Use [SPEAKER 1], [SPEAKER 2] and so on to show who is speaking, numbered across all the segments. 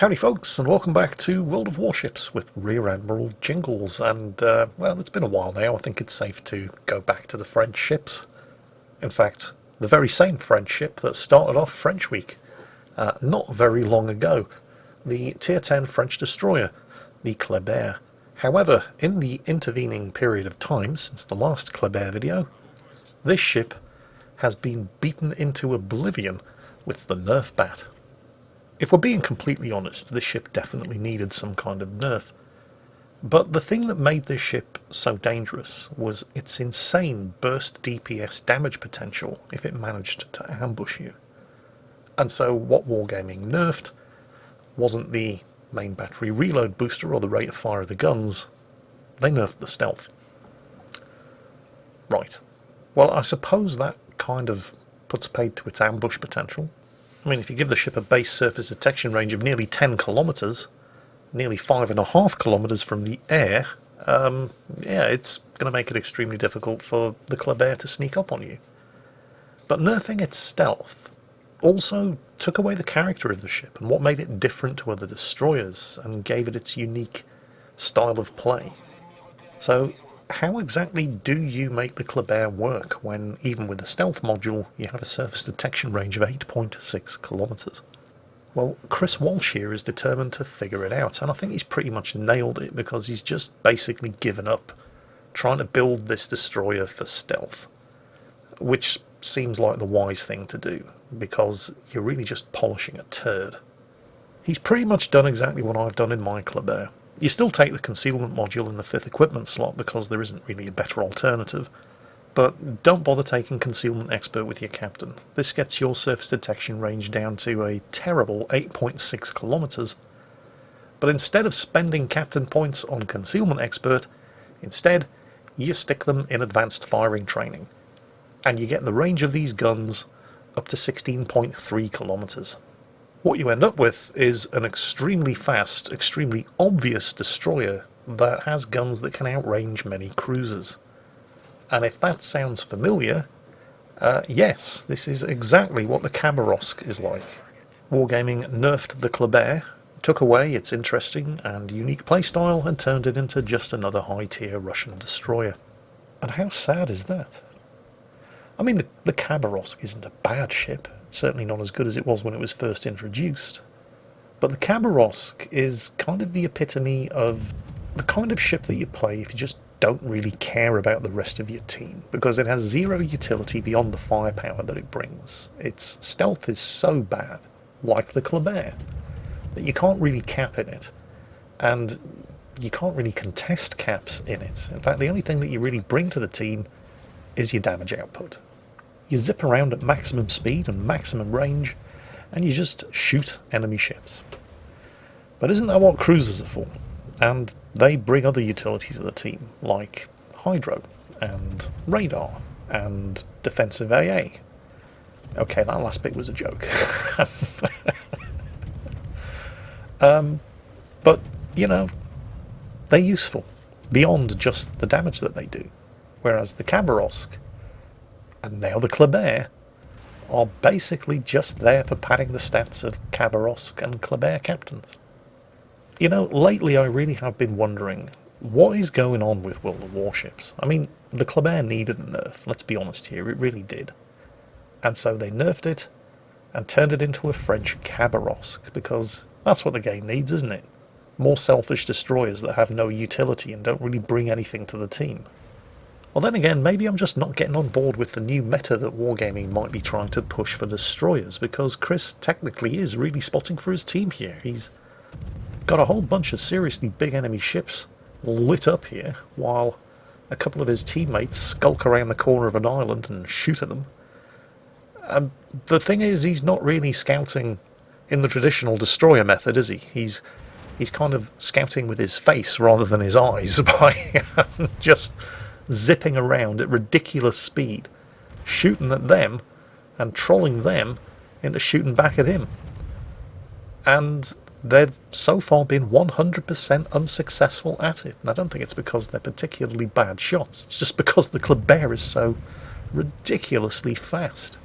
[SPEAKER 1] Howdy folks, and welcome back to World of Warships with Rear Admiral Jingles, and well, it's been a while now. I think it's safe to go back to the French ships. In fact, the very same French ship that started off French Week not very long ago, the Tier 10 French destroyer, the Klerberski. However, in the intervening period of time since the last Klerberski video, this ship has been beaten into oblivion with the nerf bat. If we're being completely honest, this ship definitely needed some kind of nerf. But the thing that made this ship so dangerous was its insane burst DPS damage potential if it managed to ambush you. And so what Wargaming nerfed wasn't the main battery reload booster or the rate of fire of the guns, they nerfed the stealth. Right. Well, I suppose that kind of puts paid to its ambush potential. I mean, if you give the ship a base surface detection range of nearly 10 kilometres, nearly 5.5 kilometres from the air, yeah, it's going to make it extremely difficult for the Klerberski to sneak up on you. But nerfing its stealth also took away the character of the ship and what made it different to other destroyers and gave it its unique style of play. So, how exactly do you make the Klerberski work when, even with a stealth module, you have a surface detection range of 8.6 kilometres? Well, Chris Walsh here is determined to figure it out, and I think he's pretty much nailed it because he's just basically given up trying to build this destroyer for stealth, which seems like the wise thing to do, because you're really just polishing a turd. He's pretty much done exactly what I've done in my Klerberski. You still take the concealment module in the 5th equipment slot because there isn't really a better alternative, but don't bother taking concealment expert with your captain. This gets your surface detection range down to a terrible 8.6 kilometres, but instead of spending captain points on concealment expert, instead you stick them in advanced firing training, and you get the range of these guns up to 16.3 kilometres. What you end up with is an extremely fast, extremely obvious destroyer that has guns that can outrange many cruisers. And if that sounds familiar, yes, this is exactly what the Khabarovsk is like. Wargaming nerfed the Klerberski, took away its interesting and unique playstyle and turned it into just another high-tier Russian destroyer. And how sad is that? I mean, the Khabarovsk isn't a bad ship. Certainly not as good as it was when it was first introduced. But the Khabarovsk is kind of the epitome of the kind of ship that you play if you just don't really care about the rest of your team, because it has zero utility beyond the firepower that it brings. Its stealth is so bad, like the Klerberski, that you can't really cap in it, and you can't really contest caps in it. In fact, the only thing that you really bring to the team is your damage output. You zip around at maximum speed and maximum range, and you just shoot enemy ships. But isn't that what cruisers are for? And they bring other utilities to the team, like hydro, and radar, and defensive AA. Okay, that last bit was a joke. But, you know, they're useful, beyond just the damage that they do. Whereas the Khabarovsk, and now the Klerberski, are basically just there for padding the stats of Khabarovsk and Klerberski captains. You know, lately I really have been wondering, what is going on with World of Warships? I mean, the Klerberski needed a nerf, let's be honest here, it really did. And so they nerfed it, and turned it into a French Khabarovsk, because that's what the game needs, isn't it? More selfish destroyers that have no utility and don't really bring anything to the team. Well, then again, maybe I'm just not getting on board with the new meta that Wargaming might be trying to push for destroyers, because Chris technically is really spotting for his team here. He's got a whole bunch of seriously big enemy ships lit up here, while a couple of his teammates skulk around the corner of an island and shoot at them. The thing is, he's not really scouting in the traditional destroyer method, is he? He's kind of scouting with his face rather than his eyes by just zipping around at ridiculous speed, shooting at them and trolling them into shooting back at him. And they've so far been 100% unsuccessful at it. And I don't think it's because they're particularly bad shots. It's just because the Klerberski is so ridiculously fast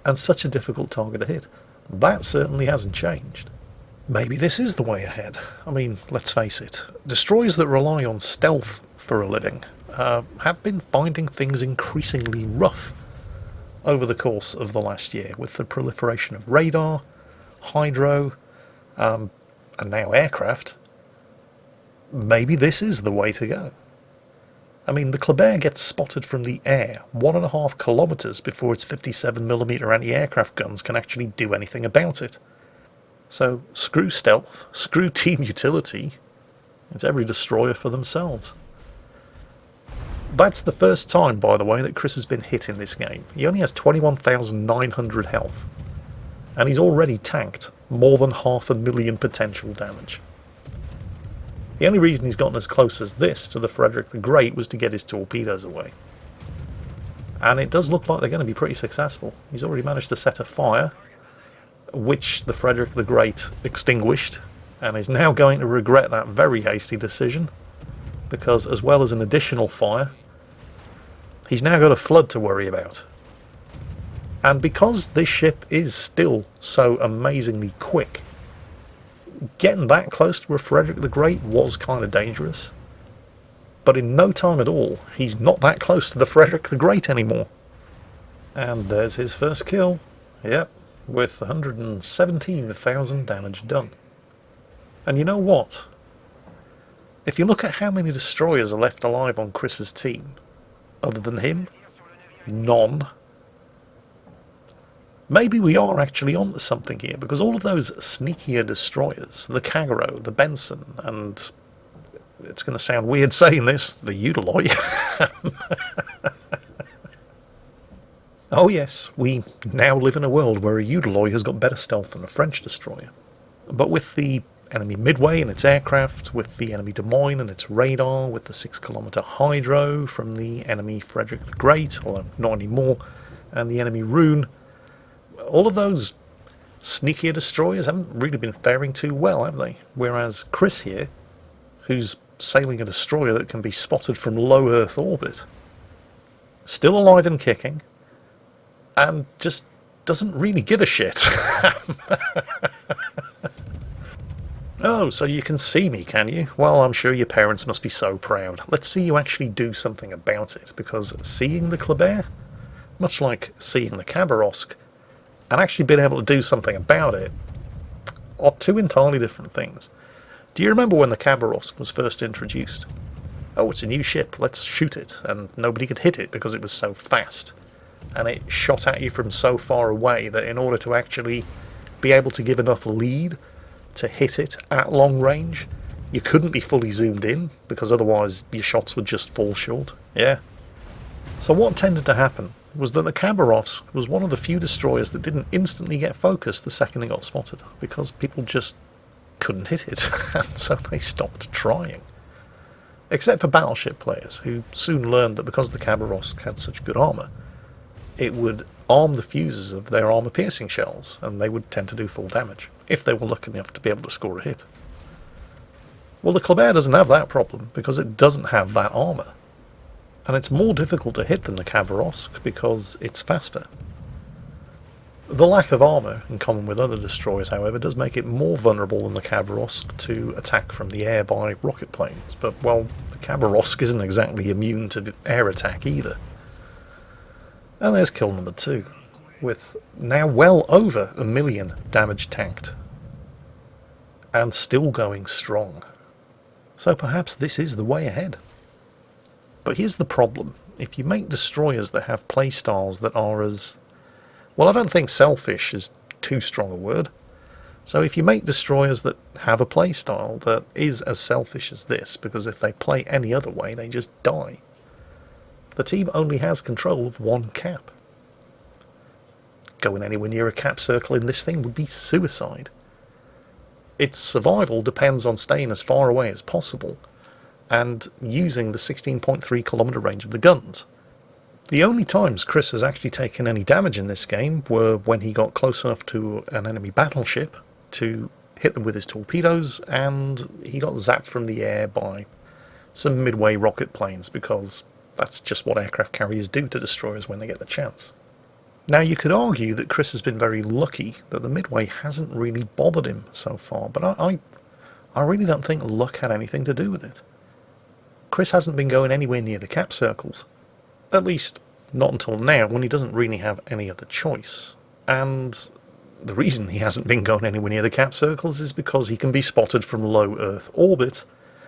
[SPEAKER 1] and such a difficult target to hit. That certainly hasn't changed. Maybe this is the way ahead. I mean, let's face it, destroyers that rely on stealth for a living have been finding things increasingly rough over the course of the last year, with the proliferation of radar, hydro, and now aircraft. Maybe this is the way to go. I mean, the Kleber gets spotted from the air 1.5 kilometers before its 57mm anti-aircraft guns can actually do anything about it. So screw stealth, screw team utility, it's every destroyer for themselves. That's the first time, by the way, that Chris has been hit in this game. He only has 21,900 health, and he's already tanked more than 500,000 potential damage. The only reason he's gotten as close as this to the Frederick the Great was to get his torpedoes away. And it does look like they're going to be pretty successful. He's already managed to set a fire, which the Frederick the Great extinguished, and is now going to regret that very hasty decision, because as well as an additional fire, he's now got a flood to worry about. And because this ship is still so amazingly quick, getting that close to a Frederick the Great was kind of dangerous. But in no time at all, he's not that close to the Frederick the Great anymore. And there's his first kill. Yep, with 117,000 damage done. And you know what? If you look at how many destroyers are left alive on Chris's team, other than him, none. Maybe we are actually onto something here, because all of those sneakier destroyers, the Kagero, the Benson, and it's going to sound weird saying this, the Udaloy. Oh yes, we now live in a world where a Udaloy has got better stealth than a French destroyer. But with the enemy Midway and its aircraft, with the enemy Des Moines and its radar, with the 6-kilometer hydro from the enemy Frederick the Great, although not anymore, and the enemy Rune, all of those sneakier destroyers haven't really been faring too well, have they? Whereas Chris here, who's sailing a destroyer that can be spotted from low Earth orbit, still alive and kicking, and just doesn't really give a shit. Oh, so you can see me, can you? Well, I'm sure your parents must be so proud. Let's see you actually do something about it, because seeing the Kleber, much like seeing the Khabarovsk, and actually being able to do something about it, are two entirely different things. Do you remember when the Khabarovsk was first introduced? Oh, it's a new ship, let's shoot it, and nobody could hit it because it was so fast. And it shot at you from so far away that in order to actually be able to give enough lead to hit it at long range, you couldn't be fully zoomed in, because otherwise your shots would just fall short. Yeah. So what tended to happen was that the Khabarovsk was one of the few destroyers that didn't instantly get focused the second it got spotted, because people just couldn't hit it, and so they stopped trying. Except for battleship players, who soon learned that because the Khabarovsk had such good armour, it would arm the fuses of their armour-piercing shells, and they would tend to do full damage, if they were lucky enough to be able to score a hit. Well, the Kleber doesn't have that problem, because it doesn't have that armour. And it's more difficult to hit than the Khabarovsk, because it's faster. The lack of armour, in common with other destroyers, however, does make it more vulnerable than the Khabarovsk to attack from the air by rocket planes. But, well, the Khabarovsk isn't exactly immune to air attack either. And there's kill number 2, with now well over 1 million damage tanked, and still going strong. So perhaps this is the way ahead. But here's the problem. If you make destroyers that have playstyles that are as... well, I don't think selfish is too strong a word. So if you make destroyers that have a playstyle that is as selfish as this, because if they play any other way, they just die, the team only has control of one cap. Going anywhere near a cap circle in this thing would be suicide. Its survival depends on staying as far away as possible, and using the 16.3 kilometer range of the guns. The only times Chris has actually taken any damage in this game were when he got close enough to an enemy battleship to hit them with his torpedoes, and he got zapped from the air by some Midway rocket planes, because that's just what aircraft carriers do to destroyers when they get the chance. Now, you could argue that Chris has been very lucky that the Midway hasn't really bothered him so far, but I really don't think luck had anything to do with it. Chris hasn't been going anywhere near the cap circles. At least, not until now, when he doesn't really have any other choice. And the reason he hasn't been going anywhere near the cap circles is because he can be spotted from low Earth orbit,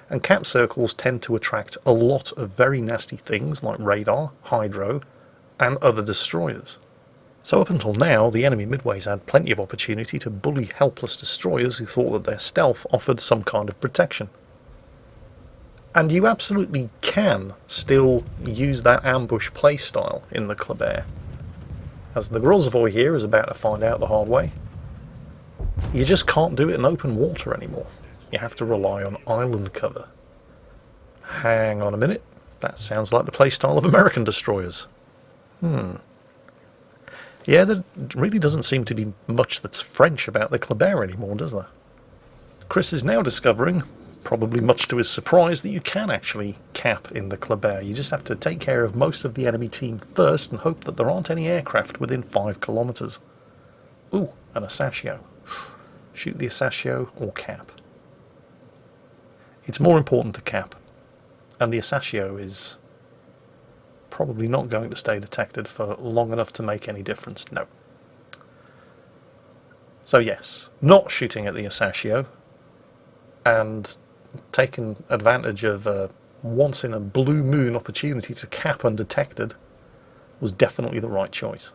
[SPEAKER 1] and cap circles tend to attract a lot of very nasty things like radar, hydro, and other destroyers. So up until now, the enemy midways had plenty of opportunity to bully helpless destroyers who thought that their stealth offered some kind of protection. And you absolutely can still use that ambush playstyle in the Kleber. As the Grozavoy here is about to find out the hard way, you just can't do it in open water anymore. You have to rely on island cover. Hang on a minute, that sounds like the playstyle of American destroyers. Yeah, there really doesn't seem to be much that's French about the Kleber anymore, does there? Chris is now discovering, probably much to his surprise, that you can actually cap in the Kleber. You just have to take care of most of the enemy team first and hope that there aren't any aircraft within 5 kilometers. Ooh, an Asashio. Shoot the Asashio or cap. It's more important to cap, and the Asashio is probably not going to stay detected for long enough to make any difference, no. So yes, not shooting at the Asashio and taking advantage of a once-in-a-blue-moon opportunity to cap undetected was definitely the right choice.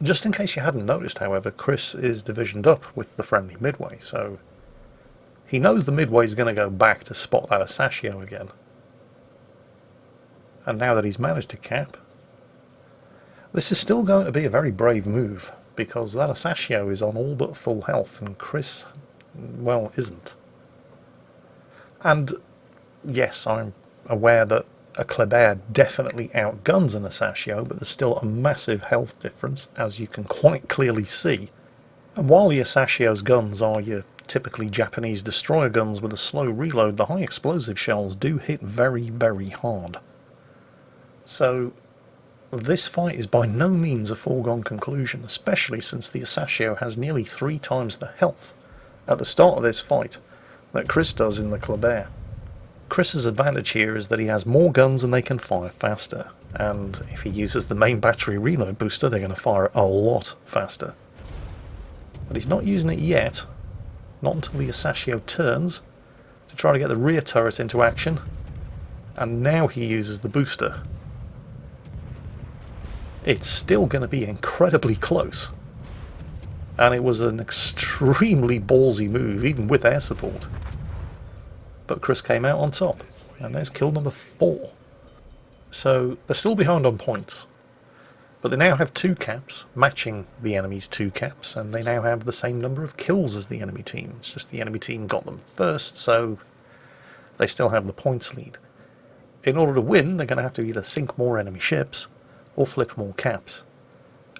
[SPEAKER 1] Just in case you hadn't noticed, however, Chris is divisioned up with the friendly Midway, so he knows the Midway is going to go back to spot that Asashio again. And now that he's managed to cap, this is still going to be a very brave move, because that Asashio is on all but full health, and Chris, well, isn't. And yes, I'm aware that a Kleber definitely outguns an Asashio, but there's still a massive health difference, as you can quite clearly see. And while the Asashio's guns are your typically Japanese destroyer guns with a slow reload, the high explosive shells do hit very, very hard. So this fight is by no means a foregone conclusion, especially since the Asashio has nearly 3 times the health at the start of this fight that Chris does in the Kleber. Chris's advantage here is that he has more guns and they can fire faster, and if he uses the main battery reload booster, they're going to fire a lot faster. But he's not using it yet, not until the Asashio turns to try to get the rear turret into action, and now he uses the booster. It's still going to be incredibly close, and it was an extremely ballsy move, even with air support. But Chris came out on top, and there's kill number 4. So they're still behind on points, but they now have 2 caps, matching the enemy's 2 caps, and they now have the same number of kills as the enemy team. It's just the enemy team got them first, so they still have the points lead. In order to win, they're going to have to either sink more enemy ships, or flip more caps.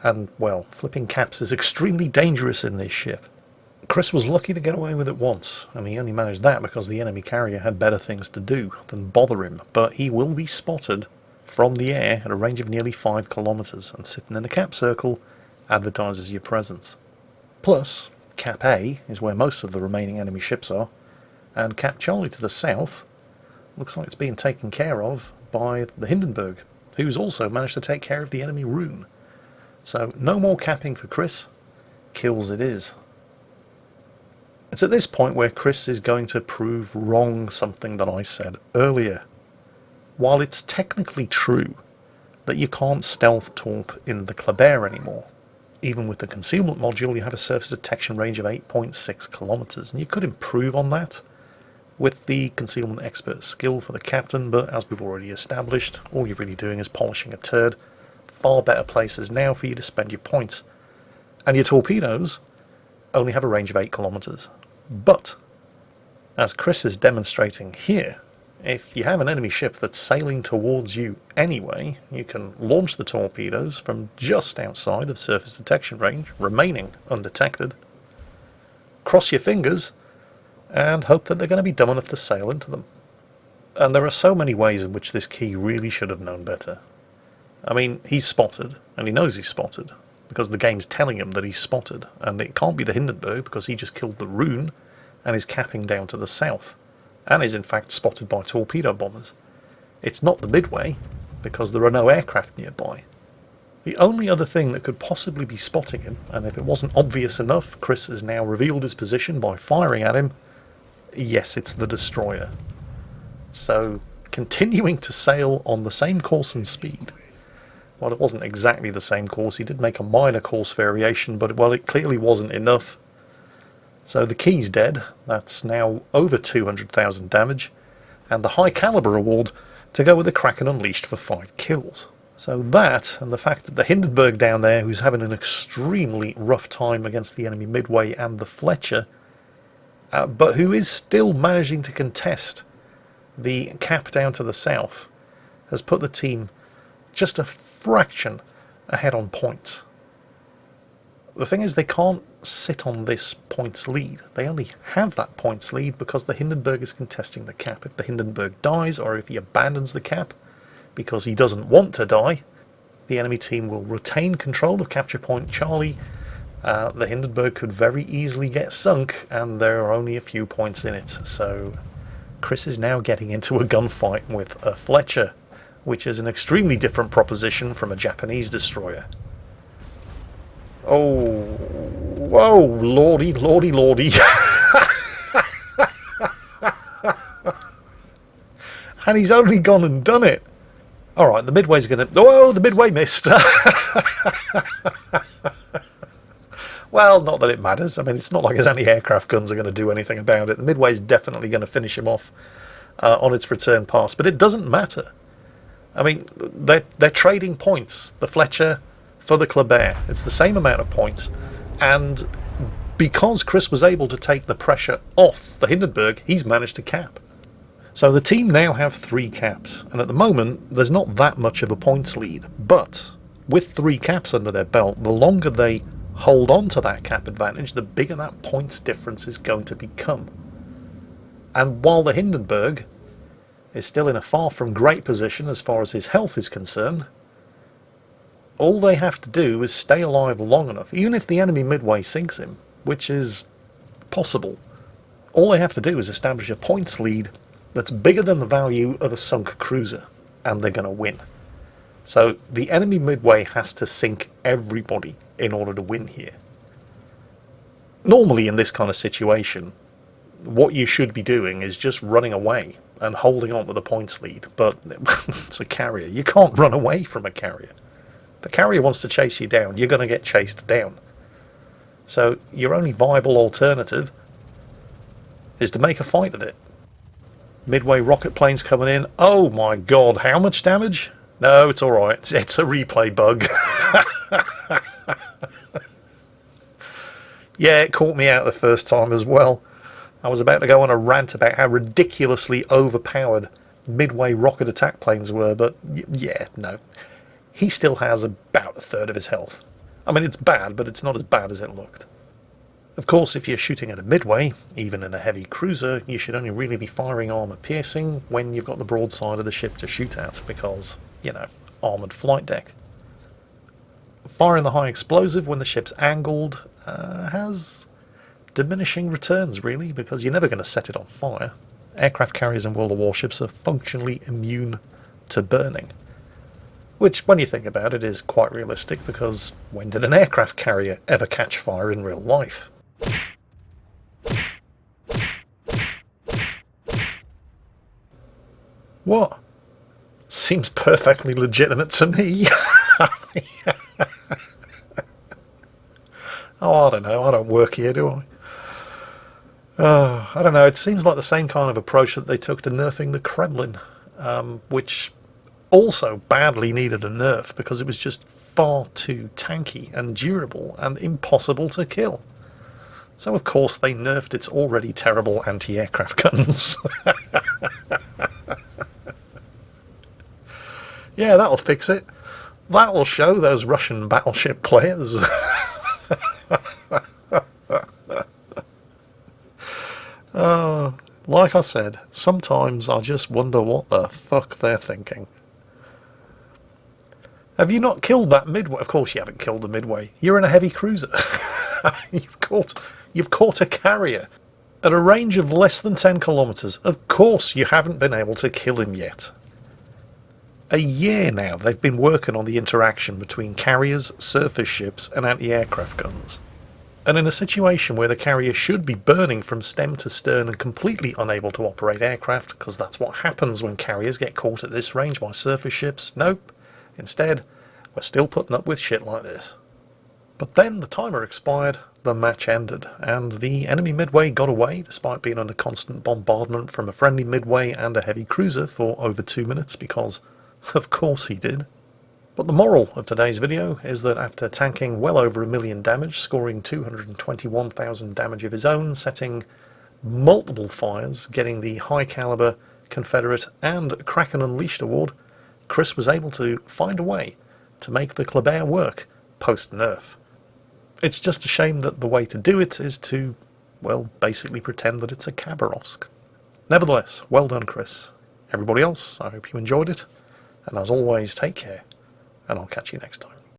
[SPEAKER 1] And, well, flipping caps is extremely dangerous in this ship. Chris was lucky to get away with it once, and he only managed that because the enemy carrier had better things to do than bother him, but he will be spotted from the air at a range of nearly 5 kilometers, and sitting in a cap circle advertises your presence. Plus, Cap A is where most of the remaining enemy ships are, and Cap Charlie to the south looks like it's being taken care of by the Hindenburg, who's also managed to take care of the enemy rune. So no more capping for Chris, kills it is. It's at this point where Chris is going to prove wrong something that I said earlier. While it's technically true that you can't stealth torp in the Kleber anymore, even with the concealment module you have a surface detection range of 8.6 kilometers, and you could improve on that with the concealment expert skill for the captain, but as we've already established, all you're really doing is polishing a turd. Far better places now for you to spend your points. And your torpedoes only have a range of 8 kilometers. But, as Chris is demonstrating here, if you have an enemy ship that's sailing towards you anyway, you can launch the torpedoes from just outside of surface detection range, remaining undetected, cross your fingers, and hope that they're going to be dumb enough to sail into them. And there are so many ways in which this key really should have known better. I mean, he's spotted, and he knows he's spotted, because the game's telling him that he's spotted, and it can't be the Hindenburg, because he just killed the Rune, and is capping down to the south, and is in fact spotted by torpedo bombers. It's not the Midway, because there are no aircraft nearby. The only other thing that could possibly be spotting him, and if it wasn't obvious enough, Chris has now revealed his position by firing at him. Yes, it's the destroyer. So, continuing to sail on the same course and speed. Well, it wasn't exactly the same course. He did make a minor course variation, but, well, it clearly wasn't enough. So the key's dead. That's now over 200,000 damage. And the high caliber award to go with the Kraken Unleashed for 5 kills. So that, and the fact that the Hindenburg down there, who's having an extremely rough time against the enemy Midway and the Fletcher, but who is still managing to contest the cap down to the south, has put the team just a fraction ahead on points. The thing is, they can't sit on this points lead. They only have that points lead because the Hindenburg is contesting the cap. If the Hindenburg dies, or if he abandons the cap because he doesn't want to die, the enemy team will retain control of capture point Charlie. The Hindenburg could very easily get sunk, and there are only a few points in it. So Chris is now getting into a gunfight with a Fletcher, which is an extremely different proposition from a Japanese destroyer. Oh, whoa, lordy, lordy, lordy. And he's only gone and done it. Alright, the Midway's going to... Oh, the Midway missed. Well, not that it matters. I mean, it's not like his anti-aircraft guns are going to do anything about it. The Midway's definitely going to finish him off on its return pass. But it doesn't matter. I mean, they're trading points. The Fletcher for the Kleber. It's the same amount of points. And because Chris was able to take the pressure off the Hindenburg, he's managed to cap. So the team now have 3 caps, and at the moment there's not that much of a points lead, but with 3 caps under their belt, the longer they hold on to that cap advantage, the bigger that points difference is going to become. And while the Hindenburg is still in a far from great position as far as his health is concerned, all they have to do is stay alive long enough, even if the enemy Midway sinks him, which is possible. All they have to do is establish a points lead that's bigger than the value of a sunk cruiser, and they're going to win. So the enemy Midway has to sink everybody in order to win here. Normally in this kind of situation, what you should be doing is just running away and holding on to the points lead, but it's a carrier. You can't run away from a carrier. If the carrier wants to chase you down, you're going to get chased down. So your only viable alternative is to make a fight of it. Midway rocket planes coming in. Oh my god, how much damage? No, it's alright. It's a replay bug. Yeah, it caught me out the first time as well. I was about to go on a rant about how ridiculously overpowered Midway rocket attack planes were, but yeah, no. He still has about a third of his health. I mean, it's bad, but it's not as bad as it looked. Of course, if you're shooting at a Midway, even in a heavy cruiser, you should only really be firing armour piercing when you've got the broadside of the ship to shoot at, because, you know, armoured flight deck. Firing the high explosive when the ship's angled has diminishing returns, really, because you're never going to set it on fire. Aircraft carriers in World of Warships are functionally immune to burning. Which, when you think about it, is quite realistic, because when did an aircraft carrier ever catch fire in real life? What? Seems perfectly legitimate to me. Oh, I don't know. I don't work here, do I? I don't know. It seems like the same kind of approach that they took to nerfing the Kremlin, which also badly needed a nerf because it was just far too tanky and durable and impossible to kill. So of course they nerfed its already terrible anti-aircraft guns. Yeah, that'll fix it. That'll show those Russian battleship players. Like I said, sometimes I just wonder what the fuck they're thinking. Have you not killed that Midway? Of course you haven't killed the Midway. You're in a heavy cruiser. You've caught a carrier at a range of less than 10 kilometres. Of course you haven't been able to kill him yet. A year now they've been working on the interaction between carriers, surface ships and anti-aircraft guns. And in a situation where the carrier should be burning from stem to stern and completely unable to operate aircraft, because that's what happens when carriers get caught at this range by surface ships, nope. Instead, we're still putting up with shit like this. But then the timer expired, the match ended, and the enemy Midway got away despite being under constant bombardment from a friendly Midway and a heavy cruiser for over 2 minutes, because of course he did. But the moral of today's video is that after tanking well over 1 million damage, scoring 221,000 damage of his own, setting multiple fires, getting the high caliber Confederate and Kraken Unleashed award, Chris was able to find a way to make the Kleber work post-nerf. It's just a shame that the way to do it is to, well, basically pretend that it's a Khabarovsk. Nevertheless, well done, Chris. Everybody else, I hope you enjoyed it, and as always, take care, and I'll catch you next time.